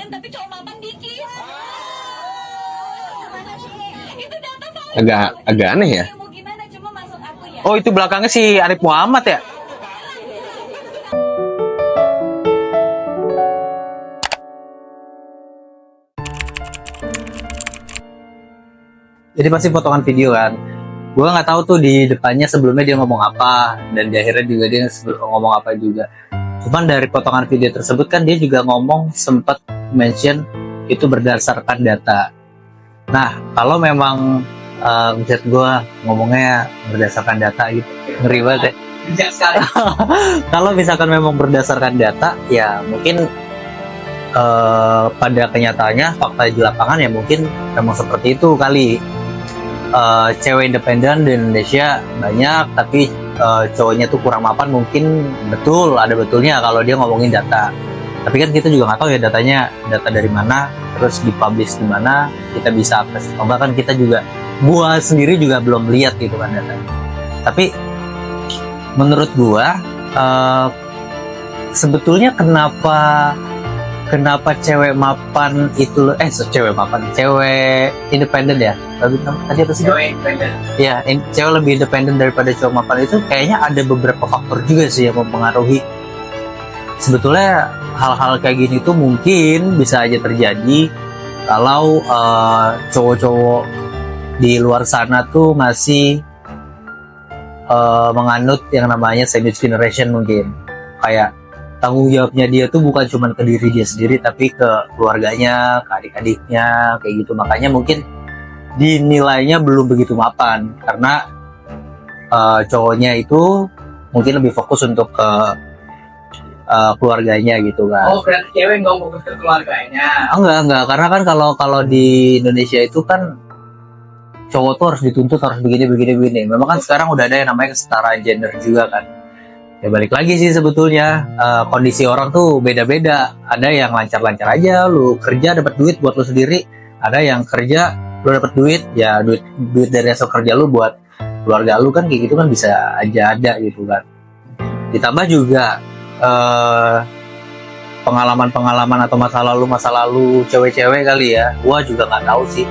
independen tapi cowok mapan dikit. Gimana sih? Itu data valid. Agak aneh ya. Mau gimana, cuma maksud aku ya. Oh, itu belakangnya si Arif Muhammad ya? Jadi pasti potongan video kan. Gue nggak tahu tuh di depannya sebelumnya dia ngomong apa, dan di akhirnya juga dia ngomong apa juga. Cuman dari potongan video tersebut kan dia juga ngomong, sempat mention itu berdasarkan data. Nah, kalau memang menurut gue ngomongnya berdasarkan data gitu, ngeri banget ya. Kalau misalkan memang berdasarkan data, ya mungkin pada kenyataannya fakta di lapangan ya mungkin memang seperti itu kali. Cewek independen di Indonesia banyak, tapi cowoknya tuh kurang mapan, mungkin betul, ada betulnya kalau dia ngomongin data. Tapi kan kita juga nggak tahu ya datanya, data dari mana, terus dipublish di mana, kita bisa akses. Bahkan kita juga, gua sendiri juga belum lihat gitu kan datanya. Tapi menurut gua sebetulnya kenapa cewek mapan itu cewek independen ya, tadi apa sih? Cewek independen. Ya, cewek lebih independen daripada cowok mapan itu kayaknya ada beberapa faktor juga sih yang mempengaruhi. Sebetulnya hal-hal kayak gini tuh mungkin bisa aja terjadi kalau cowok-cowok di luar sana tuh masih menganut yang namanya sandwich generation, mungkin kayak tanggung jawabnya dia tuh bukan cuma ke diri dia sendiri, tapi ke keluarganya, ke adik-adiknya, kayak gitu. Makanya mungkin dinilainya belum begitu mapan, karena cowoknya itu mungkin lebih fokus untuk ke keluarganya gitu kan. Oh, berarti cewek nggak fokus ke keluarganya. Enggak, karena kan kalau di Indonesia itu kan cowok tuh harus dituntut, harus begini. Memang kan sekarang udah ada yang namanya kesetaraan gender juga kan. Ya balik lagi sih sebetulnya kondisi orang tuh beda-beda. Ada yang lancar-lancar aja, lu kerja dapat duit buat lu sendiri. Ada yang kerja lu dapat duit, ya duit dari hasil kerja lu buat keluarga lu kan, kayak gitu kan bisa aja ada gitu kan. Ditambah juga pengalaman atau masa lalu cewek-cewek kali ya. Gua juga nggak tahu sih,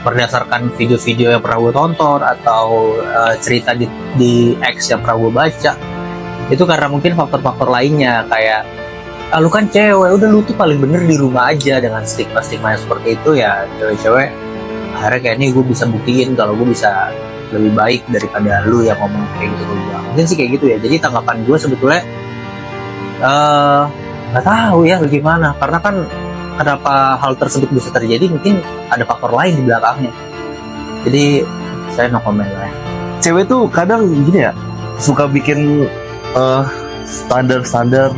berdasarkan video-video yang pernah gue tonton atau cerita di X yang pernah gue baca, itu karena mungkin faktor-faktor lainnya kayak lu kan cewek, udah lu tuh paling bener di rumah aja, dengan stigma-stigma yang seperti itu ya. Cewek-cewek akhirnya kayak ini gue bisa buktiin kalau gue bisa lebih baik daripada lu yang ngomong kayak gitu ke gue. Mungkin sih kayak gitu ya. Jadi tanggapan gue sebetulnya nggak tahu ya bagaimana, karena kan kenapa hal tersebut bisa terjadi, mungkin ada faktor lain di belakangnya. Jadi saya no comment lah. Cewek tuh kadang gini ya, suka bikin standar-standar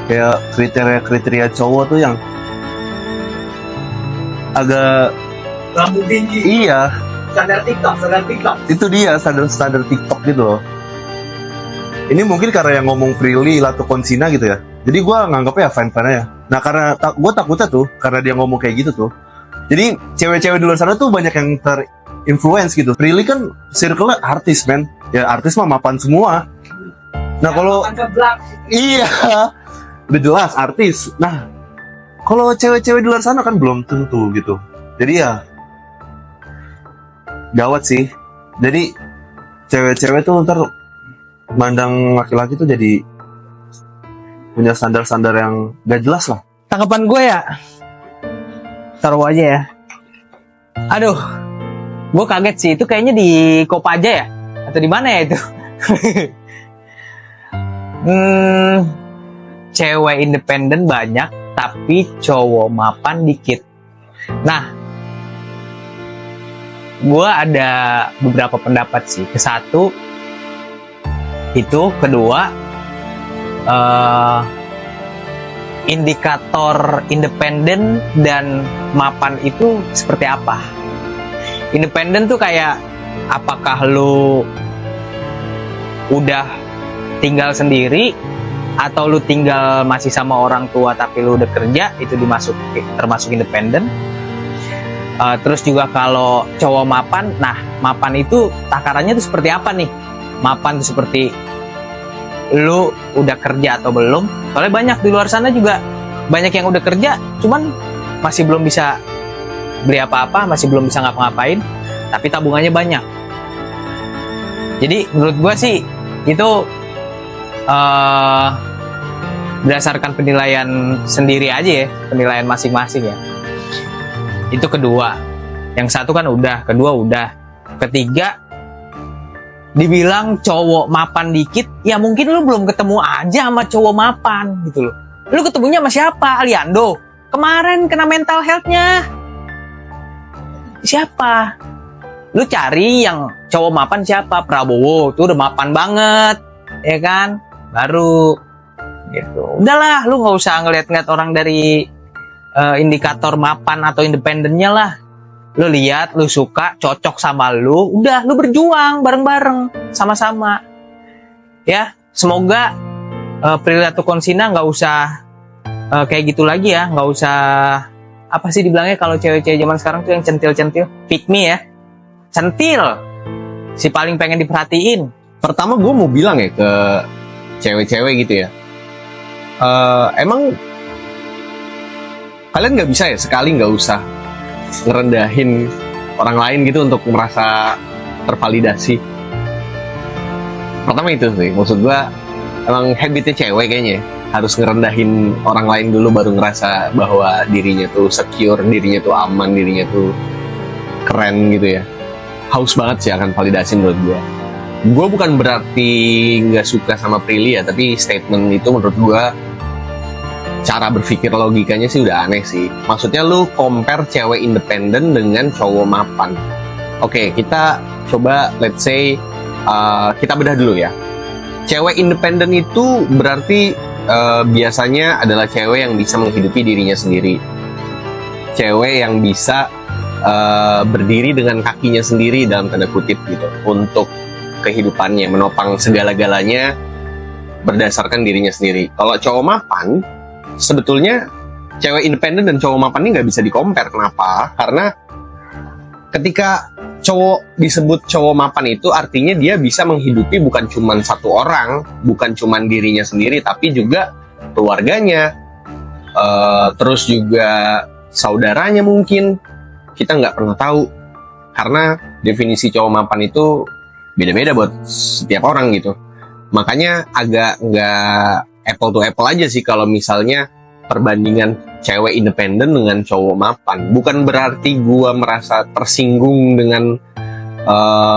kayak kriteria cowok tuh yang agak Lambung tinggi. iya, Standar TikTok. itu dia standar TikTok gitu loh. Ini mungkin karena yang ngomong Prilly atau Konsina gitu ya, jadi gue nganggapnya fine-fine aja. Nah karena gue takutnya tuh karena dia ngomong kayak gitu tuh, jadi cewek-cewek di luar sana tuh banyak yang terinfluence gitu. Prilly kan circle-nya artis, men. Ya artis mah mapan semua. Nah kalau iya, udah jelas artis. Nah kalau cewek-cewek di luar sana kan belum tentu gitu. Jadi ya gawat sih. Jadi cewek-cewek tuh ntar mandang laki-laki tuh jadi punya standar-standar yang gak jelas lah. Tanggapan gue ya, taruh aja ya. Aduh, gue kaget sih, itu kayaknya di Kopaja ya, atau di mana ya itu? Cewek independen banyak, tapi cowok mapan dikit. Nah, gue ada beberapa pendapat sih. Kesatu itu, kedua, indikator independen dan mapan itu seperti apa? Independen tuh kayak apakah lu udah tinggal sendiri atau lu tinggal masih sama orang tua tapi lu udah kerja, itu termasuk independen. Terus juga kalau cowok mapan, nah mapan itu takarannya tuh seperti apa nih? Mapan tuh seperti lu udah kerja atau belum. Soalnya banyak di luar sana juga banyak yang udah kerja cuman masih belum bisa beli apa-apa, masih belum bisa ngapa-ngapain, tapi tabungannya banyak. Jadi menurut gua sih itu berdasarkan penilaian sendiri aja ya, penilaian masing-masing ya. Itu kedua. Yang satu kan udah, kedua udah. Ketiga, dibilang cowok mapan dikit, ya mungkin lu belum ketemu aja sama cowok mapan gitu loh. Lu ketemunya sama siapa? Aliando. Kemarin kena mental health-nya. Siapa? Lu cari yang cowok mapan siapa? Prabowo, tuh udah mapan banget, ya kan? Baru gitu. Udahlah, lu nggak usah ngeliat-ngeliat orang dari indikator mapan atau independennya lah. Lu lihat, lu suka, cocok sama lu, udah, lu berjuang bareng-bareng, sama-sama. Ya, semoga Prilly Latuconsina nggak usah kayak gitu lagi ya, nggak usah apa sih dibilangnya kalau cewek-cewek zaman sekarang tuh yang centil-centil, pick me ya, centil, si paling pengen diperhatiin. Pertama gue mau bilang ya ke cewek-cewek gitu ya, emang kalian nggak bisa ya sekali nggak usah ngerendahin orang lain gitu untuk merasa tervalidasi. Pertama itu sih, maksud gue emang habitnya cewek kayaknya harus ngerendahin orang lain dulu baru ngerasa bahwa dirinya tuh secure, dirinya tuh aman, dirinya tuh keren gitu ya. Haus banget sih akan validasi menurut gue. Gue bukan berarti nggak suka sama Prilly ya, tapi statement itu menurut gue cara berpikir logikanya sih udah aneh sih. Maksudnya lu compare cewek independen dengan cowok mapan. Oke, kita coba let's say kita bedah dulu ya. Cewek independen itu berarti biasanya adalah cewek yang bisa menghidupi dirinya sendiri. Cewek yang bisa berdiri dengan kakinya sendiri dalam tanda kutip gitu untuk kehidupannya, menopang segala-galanya berdasarkan dirinya sendiri. Kalau cowok mapan, sebetulnya cewek independen dan cowok mapan ini nggak bisa di-compare. Kenapa? Karena ketika cowok disebut cowok mapan itu artinya dia bisa menghidupi bukan cuma satu orang, bukan cuma dirinya sendiri, tapi juga keluarganya, terus juga saudaranya mungkin. Kita nggak pernah tahu, karena definisi cowok mapan itu beda-beda buat setiap orang gitu. Makanya agak nggak apple to apple aja sih kalau misalnya perbandingan cewek independen dengan cowok mapan. Bukan berarti gua merasa tersinggung dengan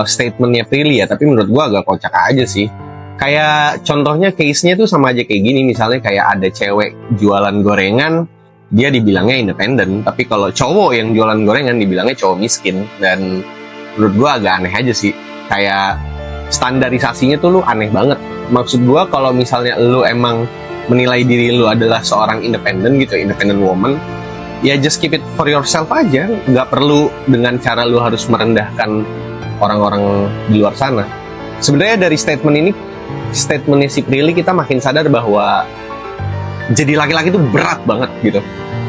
statementnya Prilly ya, tapi menurut gua agak kocak aja sih. Kayak contohnya case-nya tuh sama aja kayak gini, misalnya kayak ada cewek jualan gorengan, dia dibilangnya independen, tapi kalau cowok yang jualan gorengan dibilangnya cowok miskin. Dan menurut gua agak aneh aja sih. Kayak standarisasinya tuh lu aneh banget. Maksud gua kalau misalnya lu emang menilai diri lu adalah seorang independen gitu, independent woman, ya just keep it for yourself aja. Nggak perlu dengan cara lu harus merendahkan orang-orang di luar sana. Sebenarnya dari statementnya si Prilly, kita makin sadar bahwa jadi laki-laki itu berat banget gitu.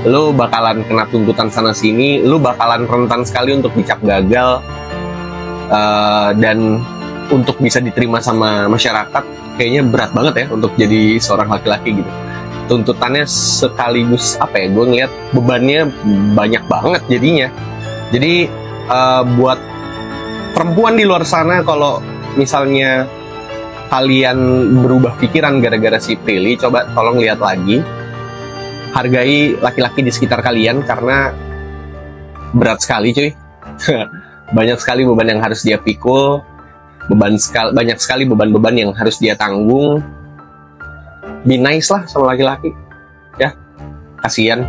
Lu bakalan kena tuntutan sana sini, lu bakalan rentan sekali untuk dicap gagal, dan untuk bisa diterima sama masyarakat kayaknya berat banget ya untuk jadi seorang laki-laki gitu. Tuntutannya sekaligus apa ya, gue ngeliat bebannya banyak banget jadinya. Jadi buat perempuan di luar sana, kalau misalnya kalian berubah pikiran gara-gara si Prilly, coba tolong lihat lagi, hargai laki-laki di sekitar kalian karena berat sekali cuy. Banyak sekali beban yang harus dia pikul, banyak sekali beban-beban yang harus dia tanggung. Be nice lah sama laki-laki ya, kasihan.